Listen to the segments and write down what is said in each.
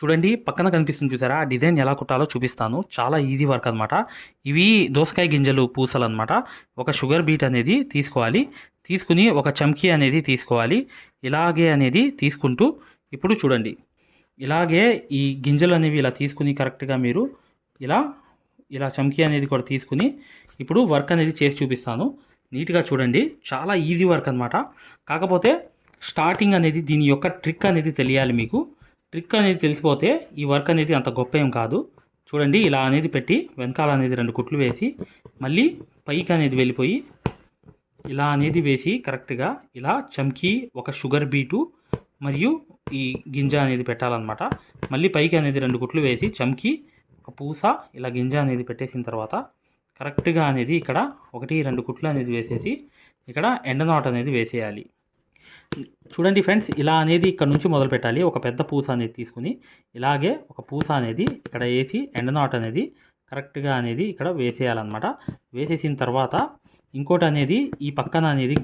చూడండి పక్కన కనిపిస్తుంది చూసారా? ఆ డిజైన్ ఎలా కుట్టాలో చూపిస్తాను. చాలా ఈజీ వర్క్ అనమాట. ఇవి దోసకాయ గింజలు పూసలు అనమాట. ఒక షుగర్ బీట్ అనేది తీసుకోవాలి. తీసుకుని ఒక చమ్కీ అనేది తీసుకోవాలి. ఇలాగే అనేది తీసుకుంటూ ఇప్పుడు చూడండి. ఇలాగే ఈ గింజలు అనేవి ఇలా తీసుకుని కరెక్ట్గా మీరు ఇలా ఇలా చమ్కీ అనేది కూడా తీసుకుని ఇప్పుడు వర్క్ అనేది చేసి చూపిస్తాను. నీట్గా చూడండి. చాలా ఈజీ వర్క్ అనమాట. కాకపోతే స్టార్టింగ్ అనేది దీని యొక్క ట్రిక్ అనేది తెలియాలి మీకు. ట్రిక్ అనేది తెలిసిపోతే ఈ వర్క్ అనేది అంత గొప్ప ఏం కాదు. చూడండి ఇలా అనేది పెట్టి వెనకాల అనేది 2 కుట్లు వేసి మళ్ళీ పైకి అనేది వెళ్ళిపోయి ఇలా అనేది వేసి కరెక్ట్గా ఇలా చమ్కీ ఒక షుగర్ బీటు మరియు ఈ గింజ అనేది పెట్టాలన్నమాట. మళ్ళీ పైకి అనేది 2 కుట్లు వేసి చమ్కీ ఒక పూస ఇలా గింజ అనేది పెట్టేసిన తర్వాత కరెక్ట్గా అనేది ఇక్కడ 1, 2 కుట్లు అనేది వేసేసి ఇక్కడ ఎండ నాట్ అనేది వేసేయాలి. చూడండి ఫ్రెండ్స్, ఇలా అనేది ఇక్కడ నుంచి మొదలు పెట్టాలి. ఒక పెద్ద పూస అనేది తీసుకుని ఇలాగే ఒక పూస అనేది ఇక్కడ వేసి ఎండ నాట్ అనేది కరెక్ట్గా అనేది ఇక్కడ వేసేయాలన్నమాట. వేసేసిన తర్వాత ఇంకోటి అనేది ఈ పక్కన అనేది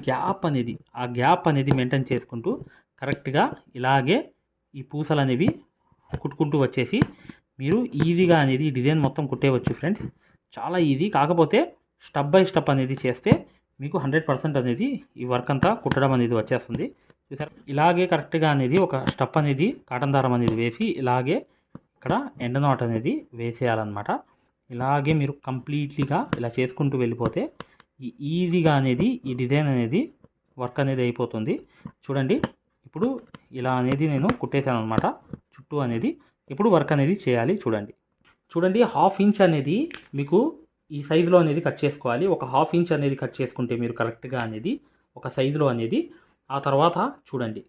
ఆ గ్యాప్ అనేది మెయింటైన్ చేసుకుంటూ కరెక్ట్గా ఇలాగే ఈ పూసలు అనేవి కుట్టుకుంటూ వచ్చేసి మీరు ఈజీగా అనేది ఈ డిజైన్ మొత్తం కుట్టేయవచ్చు ఫ్రెండ్స్. చాలా ఈజీ. కాకపోతే స్టెప్ బై స్టెప్ అనేది చేస్తే మీకు 100% అనేది ఈ వర్క్ అంతా కుట్టడం అనేది వచ్చేస్తుంది. చూసారు? ఇలాగే కరెక్ట్గా అనేది ఒక స్టెప్ అనేది కాటన్ దారం అనేది వేసి ఇలాగే ఇక్కడ ఎండ నాట్ అనేది వేసేయాలన్నమాట. ఇలాగే మీరు కంప్లీట్లీగా ఇలా చేసుకుంటూ వెళ్ళిపోతే ఈజీగా అనేది ఈ డిజైన్ అనేది వర్క్ అనేది అయిపోతుంది. చూడండి ఇప్పుడు ఇలా అనేది నేను కుట్టేశాను అనమాట చుట్టూ అనేది. ఇప్పుడు వర్క్ అనేది చేయాలి. చూడండి 1/2 ఇంచ్ అనేది మీకు ఈ సైజులో అనేది కట్ చేసుకోవాలి. ఒక 1/2 ఇంచ్ అనేది కట్ చేసుకుంటే మీరు కరెక్ట్గా అనేది ఒక సైజులో అనేది ఆ తర్వాత చూడండి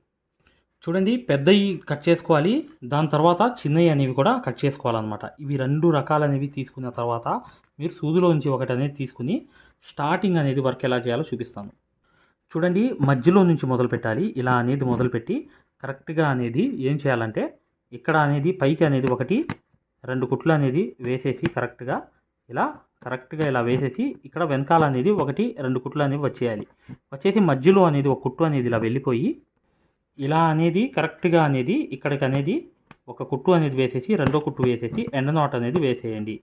పెద్దవి కట్ చేసుకోవాలి. దాని తర్వాత చిన్నవి అనేవి కూడా కట్ చేసుకోవాలన్నమాట. ఇవి 2 రకాలు అనేవి తీసుకున్న తర్వాత మీరు సూదిలో నుంచి ఒకటి అనేది తీసుకుని స్టార్టింగ్ అనేది వర్క్ ఎలా చేయాలో చూపిస్తాను. చూడండి మధ్యలో నుంచి మొదలు పెట్టాలి. ఇలా అనేది మొదలుపెట్టి కరెక్ట్గా అనేది ఏం చేయాలంటే ఇక్కడ అనేది పైకి అనేది 1, 2 కుట్లు అనేది వేసేసి కరెక్ట్గా ఇలా వేసేసి ఇక్కడ వెనకాల అనేది 1, 2 కుట్లు అనేవి వచ్చేసి మధ్యలో అనేది ఒక కుట్టు అనేది ఇలా వెళ్ళిపోయి ఇలా అనేది కరెక్ట్గా అనేది ఇక్కడికి అనేది ఒక కుట్టు అనేది వేసేసి రెండో కుట్టు వేసేసి ఎండ నాట్ అనేది వేసేయండి.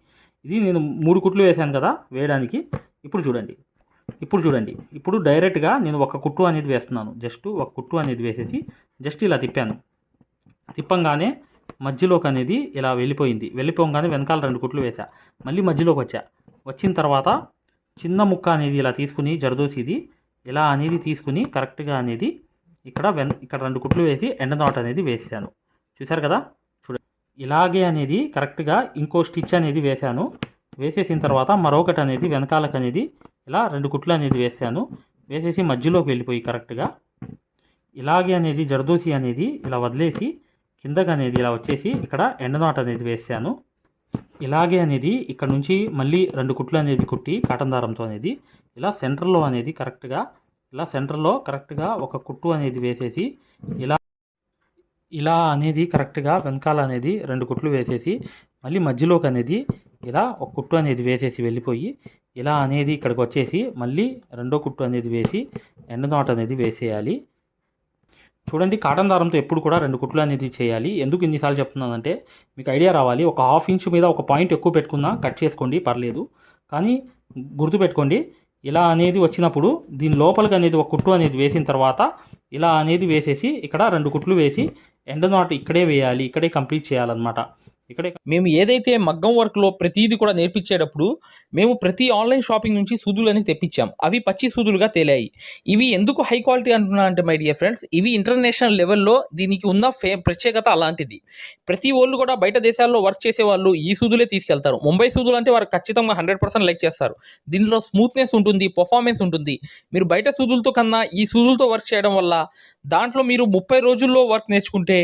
ఇది నేను 3 కుట్లు వేసాను కదా వేయడానికి. ఇప్పుడు చూడండి ఇప్పుడు డైరెక్ట్గా నేను ఒక కుట్టు అనేది వేస్తున్నాను. జస్ట్ ఒక కుట్టు అనేది వేసేసి జస్ట్ ఇలా తిప్పంగానే మధ్యలోకి అనేది ఇలా వెళ్ళిపోగానే వెనకాల 2 కుట్లు వేసా. మళ్ళీ మధ్యలోకి వచ్చిన తర్వాత చిన్న ముక్క అనేది ఇలా తీసుకుని జరదోసిది ఇలా అనేది తీసుకుని కరెక్ట్గా అనేది ఇక్కడ 2 కుట్లు వేసి ఎండ నాట్ అనేది వేసాను. చూసారు కదా? చూడండి ఇలాగే అనేది కరెక్ట్గా ఇంకో స్టిచ్ అనేది వేసాను. వేసేసిన తర్వాత మరొకటి అనేది వెనకాలకు అనేది ఇలా 2 కుట్లు అనేది వేసేసి మధ్యలోకి వెళ్ళిపోయి కరెక్ట్గా ఇలాగే అనేది జరదోసి అనేది ఇలా వదిలేసి కిందకి అనేది ఇలా వచ్చేసి ఇక్కడ ఎండ నాట్ అనేది వేసాను. ఇలాగే అనేది ఇక్కడ నుంచి మళ్ళీ 2 కుట్లు అనేది కుట్టి కాటన్ దారంతో అనేది ఇలా సెంటర్లో కరెక్ట్గా ఒక కుట్టు అనేది వేసేసి ఇలా అనేది కరెక్ట్గా వెనకాల అనేది 2 కుట్లు వేసేసి మళ్ళీ మధ్యలోకి అనేది ఇలా ఒక కుట్టు అనేది వేసేసి వెళ్ళిపోయి ఇలా అనేది ఇక్కడికి వచ్చేసి మళ్ళీ రెండో కుట్టు అనేది వేసి ఎండ నాట్ అనేది వేసేయాలి. చూడండి కాటన్ దారంతో ఎప్పుడు కూడా 2 కుట్లు అనేది చేయాలి. ఎందుకు ఇన్నిసార్లు చెప్తున్నానంటే మీకు ఐడియా రావాలి. ఒక 1/2 ఇంచ్ మీద ఒక పాయింట్ ఎక్కువ పెట్టుకున్నా కట్ చేసుకోండి పర్లేదు. కానీ గుర్తుపెట్టుకోండి ఇలా అనేది వచ్చినప్పుడు దీని లోపలికి అనేది ఒక కుట్టు అనేది వేసిన తర్వాత ఇలా అనేది వేసేసి ఇక్కడ 2 కుట్లు వేసి ఎండ్ నాట్ ఇక్కడే వేయాలి. ఇక్కడే కంప్లీట్ చేయాలన్నమాట. మేము ఏదైతే మగ్గం వర్క్లో ప్రతిదీ కూడా నేర్పించేటప్పుడు మేము ప్రతి ఆన్లైన్ షాపింగ్ నుంచి సూదులని తెప్పించాం. అవి పచ్చి సూదులుగా తేలాయి. ఇవి ఎందుకు హై క్వాలిటీ అంటున్నా అంటే మై డియర్ ఫ్రెండ్స్, ఇవి ఇంటర్నేషనల్ లెవెల్లో దీనికి ఉన్న ప్రత్యేకత అలాంటిది. ప్రతి వాళ్ళు కూడా బయట దేశాల్లో వర్క్ చేసే వాళ్ళు ఈ సూదులే తీసుకెళ్తారు. ముంబై సూదులు అంటే వారు ఖచ్చితంగా 100% లైక్ చేస్తారు. దీనిలో స్మూత్నెస్ ఉంటుంది, పర్ఫార్మెన్స్ ఉంటుంది. మీరు బయట సూదులతో కన్నా ఈ సూదులతో వర్క్ చేయడం వల్ల దాంట్లో మీరు 30 రోజుల్లో వర్క్ నేర్చుకుంటే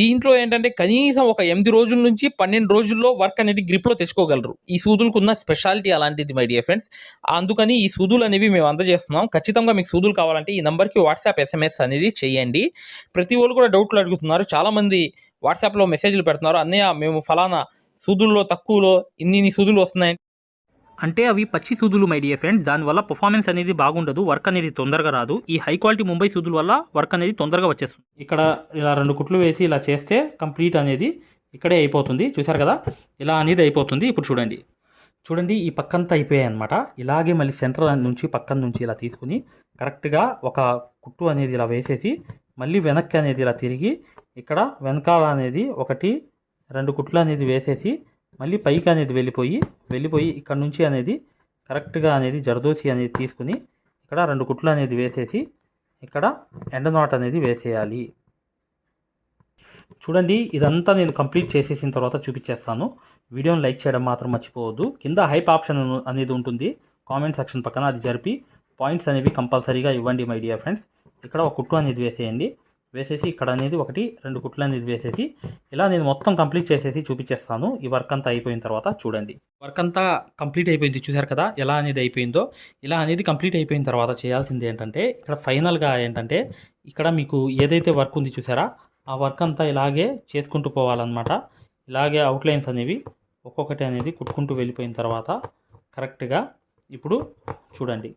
దీంట్లో ఏంటంటే కనీసం ఒక 8 రోజుల నుంచి 12 రోజుల్లో వర్క్ అనేది గ్రిప్లో తెచ్చుకోగలరు. ఈ సూదులకు ఉన్న స్పెషాలిటీ అలాంటిది మై డియర్ ఫ్రెండ్స్. అందుకని ఈ సూదులు అనేవి మేము అందజేస్తున్నాం. ఖచ్చితంగా మీకు సూదులు కావాలంటే ఈ నెంబర్కి వాట్సాప్ SMS అనేది చేయండి. ప్రతి వాళ్ళు కూడా డౌట్లు అడుగుతున్నారు. చాలామంది వాట్సాప్లో మెసేజ్లు పెడుతున్నారు, అన్నయ్య మేము ఫలానా సూదుల్లో తక్కువలో ఇన్ని సూదులు వస్తున్నాయి అంటే అవి పచ్చి సూదులు మై డియర్ ఫ్రెండ్స్. దానివల్ల పర్ఫార్మెన్స్ అనేది బాగుండదు, వర్క్ అనేది తొందరగా రాదు. ఈ హై క్వాలిటీ ముంబై సూదుల వల్ల వర్క్ అనేది తొందరగా వచ్చేస్తుంది. ఇక్కడ ఇలా 2 కుట్లు వేసి ఇలా చేస్తే కంప్లీట్ అనేది ఇక్కడే అయిపోతుంది. చూసారు కదా, ఇలా అనేది అయిపోతుంది. ఇప్పుడు చూడండి ఈ పక్కంతా అయిపోయాయి అనమాట. ఇలాగే మళ్ళీ సెంటర్ నుంచి పక్కన నుంచి ఇలా తీసుకుని కరెక్ట్గా ఒక కుట్టు అనేది ఇలా వేసేసి మళ్ళీ వెనక్కి అనేది ఇలా తిరిగి ఇక్కడ వెనకాల అనేది 1, 2 కుట్లు అనేది వేసేసి మళ్ళీ పైకి అనేది వెళ్ళిపోయి ఇక్కడ నుంచి అనేది కరెక్ట్గా అనేది జరదోసి అనేది తీసుకుని ఇక్కడ 2 కుట్లు అనేది వేసేసి ఇక్కడ ఎండ నాట్ అనేది వేసేయాలి. చూడండి ఇదంతా నేను కంప్లీట్ చేసేసిన తర్వాత చూపించేస్తాను. వీడియోని లైక్ చేయడం మాత్రం మర్చిపోవద్దు. కింద హైప్ ఆప్షన్ అనేది ఉంటుంది కామెంట్ సెక్షన్ పక్కన, అది జరిపి పాయింట్స్ అనేవి కంపల్సరీగా ఇవ్వండి మై డియర్ ఫ్రెండ్స్. ఇక్కడ ఒక కుట్టు అనేది వేసేయండి. వేసేసి ఇక్కడ అనేది 1, 2 కుట్లు అనేది వేసేసి ఇలా నేను మొత్తం కంప్లీట్ చేసేసి చూపించేస్తాను. ఈ వర్క్ అంతా అయిపోయిన తర్వాత చూడండి. వర్క్ అంతా కంప్లీట్ అయిపోయింది. చూసారు కదా ఎలా అనేది అయిపోయిందో. ఇలా అనేది కంప్లీట్ అయిపోయిన తర్వాత చేయాల్సింది ఏంటంటే ఇక్కడ ఫైనల్గా ఏంటంటే ఇక్కడ మీకు ఏదైతే వర్క్ ఉంది చూసారా, ఆ వర్క్ అంతా ఇలాగే చేసుకుంటూ పోవాలన్నమాట. ఇలాగే అవుట్లైన్స్ అనేవి ఒక్కొక్కటి అనేది కుట్టుకుంటూ వెళ్ళిపోయిన తర్వాత కరెక్ట్గా ఇప్పుడు చూడండి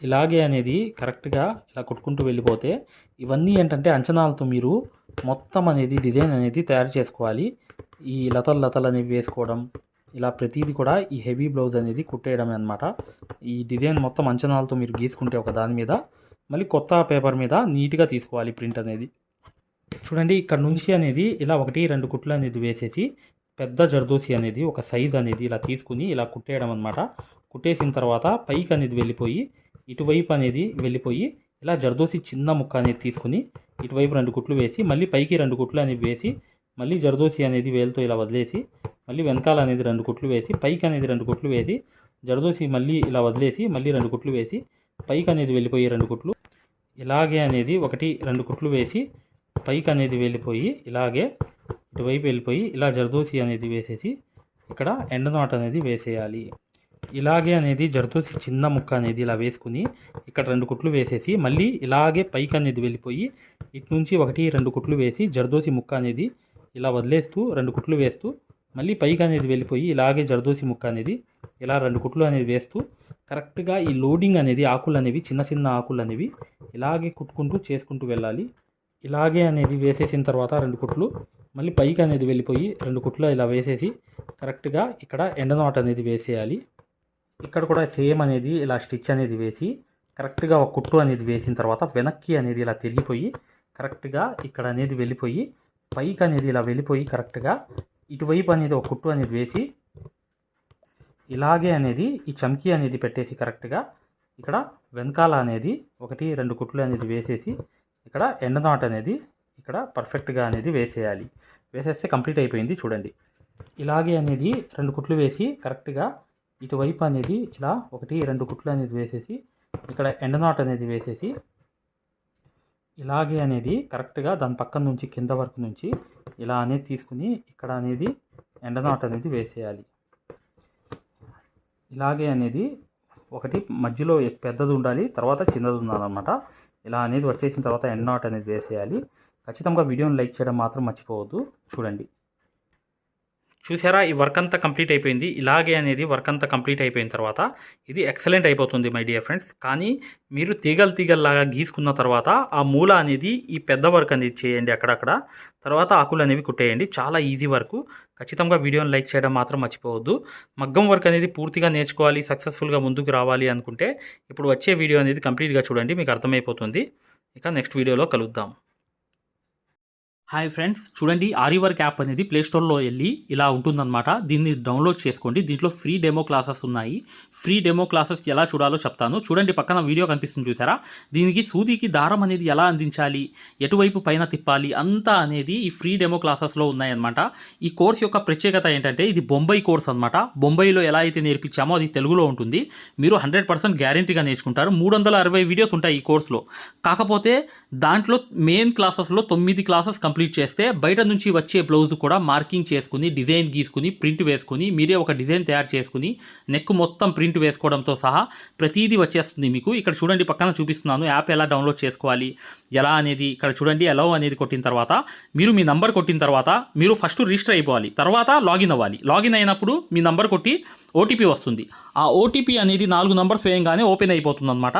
ఇలాగే అనేది కరెక్ట్గా ఇలా కుట్టుకుంటూ వెళ్ళిపోతే ఇవన్నీ ఏంటంటే అంచనాలతో మీరు మొత్తం అనేది డిజైన్ అనేది తయారు చేసుకోవాలి. ఈ లతలు అనేవి వేసుకోవడం ఇలా ప్రతిదీ కూడా ఈ హెవీ బ్లౌజ్ అనేది కుట్టేయడం అనమాట. ఈ డిజైన్ మొత్తం అంచనాలతో మీరు గీసుకుంటే ఒక దాని మీద మళ్ళీ కొత్త పేపర్ మీద నీట్గా తీసుకోవాలి ప్రింట్ అనేది. చూడండి ఇక్కడ నుంచి అనేది ఇలా 1, 2 కుట్లు అనేది వేసేసి పెద్ద జర్దోసి అనేది ఒక సైజ్ అనేది ఇలా తీసుకుని ఇలా కుట్టేయడం అనమాట. కుట్టేసిన తర్వాత పైకి అనేది వెళ్ళిపోయి ఇటువైపు అనేది వెళ్ళిపోయి ఇలా జర్దోసి చిన్న ముక్క అనేది తీసుకుని ఇటువైపు 2 కుట్లు వేసి మళ్ళీ పైకి 2 కుట్లు అనేవి వేసి మళ్ళీ జర్దోసి అనేది వేలుతో ఇలా వదిలేసి మళ్ళీ వెనకాల అనేది 2 కుట్లు వేసి పైకి అనేది 2 కుట్లు వేసి జర్దోసి మళ్ళీ ఇలా వదిలేసి మళ్ళీ 2 కుట్లు వేసి పైకి అనేది వెళ్ళిపోయి 2 కుట్లు ఇలాగే అనేది 1, 2 కుట్లు వేసి పైకి అనేది వెళ్ళిపోయి ఇలాగే ఇటువైపు వెళ్ళిపోయి ఇలా జర్దోసి అనేది వేసేసి ఇక్కడ ఎండ నాట్ అనేది వేసేయాలి. ఇలాగే అనేది జర్దోసి చిన్న ముక్క అనేది ఇలా వేసుకుని ఇక్కడ 2 కుట్లు వేసేసి మళ్ళీ ఇలాగే పైకి అనేది వెళ్ళిపోయి ఇటు నుంచి 1, 2 కుట్లు వేసి జర్దోసి ముక్క అనేది ఇలా వదిలేస్తూ 2 కుట్లు వేస్తూ మళ్ళీ పైకి అనేది వెళ్ళిపోయి ఇలాగే జర్దోసి ముక్క అనేది ఇలా 2 కుట్లు అనేది వేస్తూ కరెక్ట్గా ఈ లోడింగ్ అనేది ఆకులు అనేవి చిన్న ఆకులు అనేవి ఇలాగే కుట్టుకుంటూ చేసుకుంటూ వెళ్ళాలి. ఇలాగే అనేది వేసేసిన తర్వాత 2 కుట్లు మళ్ళీ పైకి అనేది వెళ్ళిపోయి 2 కుట్లు ఇలా వేసేసి కరెక్ట్గా ఇక్కడ ఎండ నాట్ అనేది వేసేయాలి. ఇక్కడ కూడా సేమ్ అనేది ఇలా స్టిచ్ అనేది వేసి కరెక్ట్గా ఒక కుట్టు అనేది వేసిన తర్వాత వెనక్కి అనేది ఇలా తిరిగిపోయి కరెక్ట్గా ఇక్కడ అనేది వెళ్ళిపోయి పైకి అనేది ఇలా వెళ్ళిపోయి కరెక్ట్గా ఇటువైపు అనేది ఒక కుట్టు అనేది వేసి ఇలాగే అనేది ఈ చమ్కీ అనేది పెట్టేసి కరెక్ట్గా ఇక్కడ వెనకాల అనేది 1, 2 కుట్లు అనేది వేసేసి ఇక్కడ ఎండ నాట్ అనేది ఇక్కడ పర్ఫెక్ట్గా అనేది వేసేయాలి. వేసేస్తే కంప్లీట్ అయిపోయింది. చూడండి ఇలాగే అనేది 2 కుట్లు వేసి కరెక్ట్గా ఇటువైపు అనేది ఇలా 1, 2 కుట్లు అనేది వేసేసి ఇక్కడ ఎండ నాట్ అనేది వేసేసి ఇలాగే అనేది కరెక్ట్గా దాని పక్కన నుంచి కింద వరకు నుంచి ఇలా అనేది తీసుకుని ఇక్కడ అనేది ఎండ నాట్ అనేది వేసేయాలి. ఇలాగే అనేది ఒకటి మధ్యలో పెద్దది ఉండాలి, తర్వాత చిన్నది ఉండాలన్నమాట. ఇలా అనేది వచ్చేసిన తర్వాత ఎండ్ నాట్ అనేది వేసేయాలి. ఖచ్చితంగా వీడియోని లైక్ చేయడం మాత్రం మర్చిపోవద్దు. చూడండి చూసారా ఈ వర్క్ అంతా కంప్లీట్ అయిపోయింది. ఇలాగే అనేది వర్క్ అంతా కంప్లీట్ అయిపోయిన తర్వాత ఇది ఎక్సలెంట్ అయిపోతుంది మై డియర్ ఫ్రెండ్స్. కానీ మీరు తీగల్లాగా గీసుకున్న తర్వాత ఆ మూల అనేది ఈ పెద్ద వర్క్ అనేది చేయండి అక్కడక్కడ. తర్వాత ఆకులు అనేవి కుట్టేయండి. చాలా ఈజీ వర్క్. ఖచ్చితంగా వీడియోని లైక్ చేయడం మాత్రం మర్చిపోవద్దు. మగ్గం వర్క్ అనేది పూర్తిగా నేర్చుకోవాలి, సక్సెస్ఫుల్గా ముందుకు రావాలి అనుకుంటే ఇప్పుడు వచ్చే వీడియో అనేది కంప్లీట్గా చూడండి, మీకు అర్థమైపోతుంది. ఇక నెక్స్ట్ వీడియోలో కలుద్దాం. హాయ్ ఫ్రెండ్స్, చూడండి ఆరివర్క్ యాప్ అనేది ప్లేస్టోర్లో వెళ్ళి ఇలా ఉంటుందన్నమాట. దీన్ని డౌన్లోడ్ చేసుకోండి. దీంట్లో ఫ్రీ డెమో క్లాసెస్ ఉన్నాయి. ఫ్రీ డెమో క్లాసెస్ ఎలా చూడాలో చెప్తాను. చూడండి పక్కన వీడియో కనిపిస్తుంది చూసారా, దీనికి సూదికి దారం అనేది ఎలా అందించాలి, ఎటువైపు పైన తిప్పాలి అంతా అనేది ఈ ఫ్రీ డెమో క్లాసెస్లో ఉన్నాయన్నమాట. ఈ కోర్స్ యొక్క ప్రత్యేకత ఏంటంటే ఇది బొంబాయి కోర్స్ అనమాట. బొంబాయిలో ఎలా అయితే నేర్పించామో అది తెలుగులో ఉంటుంది. మీరు 100% గ్యారంటీగా నేర్చుకుంటారు. 360 వీడియోస్ ఉంటాయి ఈ కోర్సులో. కాకపోతే దాంట్లో మెయిన్ క్లాసెస్లో 9 క్లాసెస్ కంప్లీట్ చేస్తే బయట నుంచి వచ్చే బ్లౌజ్ కూడా మార్కింగ్ చేసుకుని డిజైన్ గీసుకుని ప్రింట్ వేసుకుని మీరే ఒక డిజైన్ తయారు చేసుకుని నెక్ మొత్తం ప్రింట్ వేసుకోవడంతో సహా ప్రతిదీ వచ్చేస్తుంది మీకు. ఇక్కడ చూడండి పక్కన చూపిస్తున్నాను యాప్ ఎలా డౌన్లోడ్ చేసుకోవాలి ఎలా అనేది. ఇక్కడ చూడండి అలౌ అనేది కొట్టిన తర్వాత మీరు మీ నంబర్ కొట్టిన తర్వాత మీరు ఫస్ట్ రిజిస్టర్ అయిపోవాలి, తర్వాత లాగిన్ అవ్వాలి. లాగిన్ అయినప్పుడు మీ నంబర్ కొట్టి ఓటీపీ వస్తుంది. ఆ ఓటీపీ అనేది 4 నంబర్స్ వేయంగానే ఓపెన్ అయిపోతుంది అనమాట.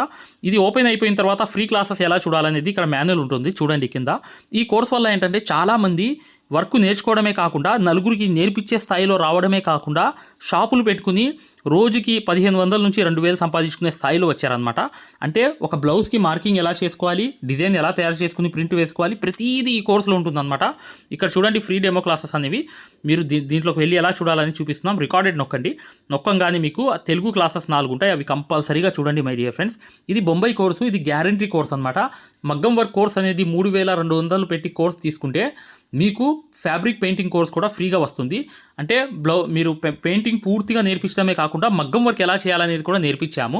ఇది ఓపెన్ అయిపోయిన తర్వాత ఫ్రీ క్లాసెస్ ఎలా చూడాలనేది ఇక్కడ మాన్యువల్ ఉంటుంది చూడండి కింద. ఈ కోర్స్ వల్ల ఏంటంటే చాలామంది వర్క్ నేర్చుకోవడమే కాకుండా నలుగురికి నేర్పించే స్థాయిలో రావడమే కాకుండా షాపులు పెట్టుకుని రోజుకి 1500 నుంచి 2000 సంపాదించుకునే స్థాయిలో వచ్చారనమాట. అంటే ఒక బ్లౌజ్కి మార్కింగ్ ఎలా చేసుకోవాలి, డిజైన్ ఎలా తయారు చేసుకుని ప్రింట్ వేసుకోవాలి, ప్రతిదీ ఈ కోర్సులో ఉంటుందన్నమాట. ఇక్కడ చూడండి ఫ్రీ డెమో క్లాసెస్ అనేవి మీరు దీంట్లోకి వెళ్ళి ఎలా చూడాలని చూపిస్తున్నాం. రికార్డెడ్ నొక్కంగానే మీకు తెలుగు క్లాసెస్ 4 ఉంటాయి. అవి కంపల్సరీగా చూడండి మై డియర్ ఫ్రెండ్స్. ఇది బొంబాయి కోర్సు, ఇది గ్యారంటీ కోర్స్ అనమాట. మగ్గం వర్క్ కోర్స్ అనేది 3200 పెట్టి కోర్స్ తీసుకుంటే మీకు ఫ్యాబ్రిక్ పెయింటింగ్ కోర్స్ కూడా ఫ్రీగా వస్తుంది. అంటే మీరు పెయింటింగ్ పూర్తిగా నేర్పించడమే కాకుండా మగ్గం వర్క్ ఎలా చేయాలనేది కూడా నేర్పించాము.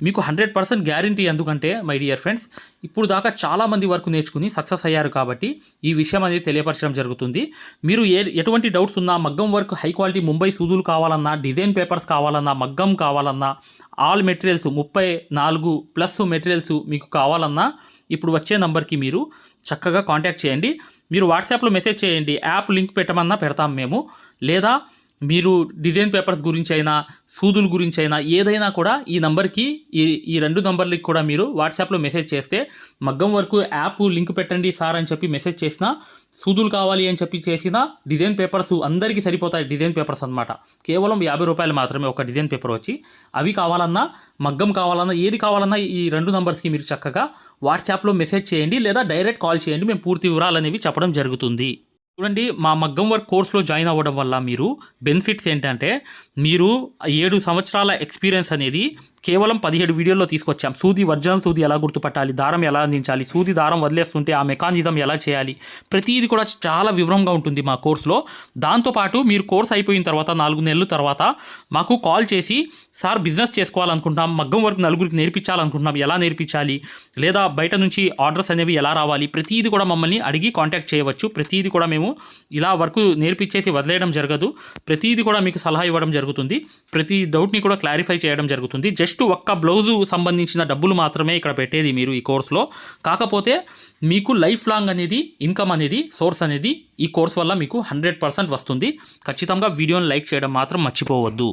మీకు 100% గ్యారంటీ. ఎందుకంటే మై డియర్ ఫ్రెండ్స్, ఇప్పుడు దాకా చాలామంది వర్క్ నేర్చుకుని సక్సెస్ అయ్యారు కాబట్టి ఈ విషయం అనేది తెలియపరచడం జరుగుతుంది. మీరు ఎటువంటి డౌట్స్ ఉన్నా, మగ్గం వర్క్ హై క్వాలిటీ ముంబై సూదులు కావాలన్నా, డిజైన్ పేపర్స్ కావాలన్నా, మగ్గం కావాలన్నా, ఆల్ మెటీరియల్స్ 34+ మెటీరియల్స్ మీకు కావాలన్నా ఇప్పుడు వచ్చే నంబర్కి మీరు చక్కగా కాంటాక్ట్ చేయండి. మీరు వాట్సాప్లో మెసేజ్ చేయండి, యాప్ లింక్ పెట్టమన్నా పెడతాం మేము. లేదా మీరు డిజైన్ పేపర్స్ గురించి అయినా, సూదుల గురించి అయినా ఏదైనా కూడా ఈ నంబర్కి, ఈ 2 నంబర్లకి కూడా మీరు వాట్సాప్లో మెసేజ్ చేస్తే మగ్గం వరకు యాప్ లింక్ పెట్టండి సార్ అని చెప్పి మెసేజ్ చేసినా, సూదులు కావాలి అని చెప్పి చేసినా, డిజైన్ పేపర్స్ అందరికీ సరిపోతాయి. డిజైన్ పేపర్స్ అనమాట కేవలం 50 రూపాయలు మాత్రమే ఒక డిజైన్ పేపర్ వచ్చి. అవి కావాలన్నా, మగ్గం కావాలన్నా, ఏది కావాలన్నా ఈ 2 నంబర్స్కి మీరు చక్కగా వాట్సాప్లో మెసేజ్ చేయండి లేదా డైరెక్ట్ కాల్ చేయండి. మేము పూర్తి వివరాలు అనేవి చెప్పడం జరుగుతుంది. చూడండి, మా మగ్గం వర్క్ కోర్సులో జాయిన్ అవ్వడం వల్ల మీరు బెనిఫిట్స్ ఏంటంటే, మీరు 7 సంవత్సరాల ఎక్స్పీరియన్స్ అనేది కేవలం 17 వీడియోల్లో తీసుకొచ్చాం. ఒరిజినల్ సూది ఎలా గుర్తుపట్టాలి, దారం ఎలా అందించాలి, సూది దారం వదిలేస్తుంటే ఆ మెకానిజం ఎలా చేయాలి, ప్రతిదీ కూడా చాలా వివరంగా ఉంటుంది మా కోర్సులో. దాంతోపాటు మీరు కోర్స్ అయిపోయిన తర్వాత 4 నెలల తర్వాత మాకు కాల్ చేసి, సార్ బిజినెస్ చేసుకోవాలనుకుంటున్నాం, మగ్గం వర్క్ నలుగురికి నేర్పించాలనుకుంటున్నాం, ఎలా నేర్పించాలి, లేదా బయట నుంచి ఆర్డర్స్ అనేవి ఎలా రావాలి, ప్రతిదీ కూడా మమ్మల్ని అడిగి కాంటాక్ట్ చేయవచ్చు. ప్రతిదీ కూడా మేము ఇలా వర్క్ నేర్పించేసి వదిలేయడం జరగదు. ప్రతిదీ కూడా మీకు సలహా ఇవ్వడం జరుగుతుంది. ప్రతి డౌట్ని కూడా క్లారిఫై చేయడం జరుగుతుంది. జస్ట్ ఒక్క బ్లౌజు సంబంధించిన డబ్బులు మాత్రమే ఇక్కడ పెట్టేది మీరు ఈ కోర్సులో. కాకపోతే మీకు లైఫ్ లాంగ్ అనేది ఇన్కమ్ అనేది, సోర్స్ అనేది ఈ కోర్స్ వల్ల మీకు 100% వస్తుంది. ఖచ్చితంగా వీడియోని లైక్ చేయడం మాత్రం మర్చిపోవద్దు.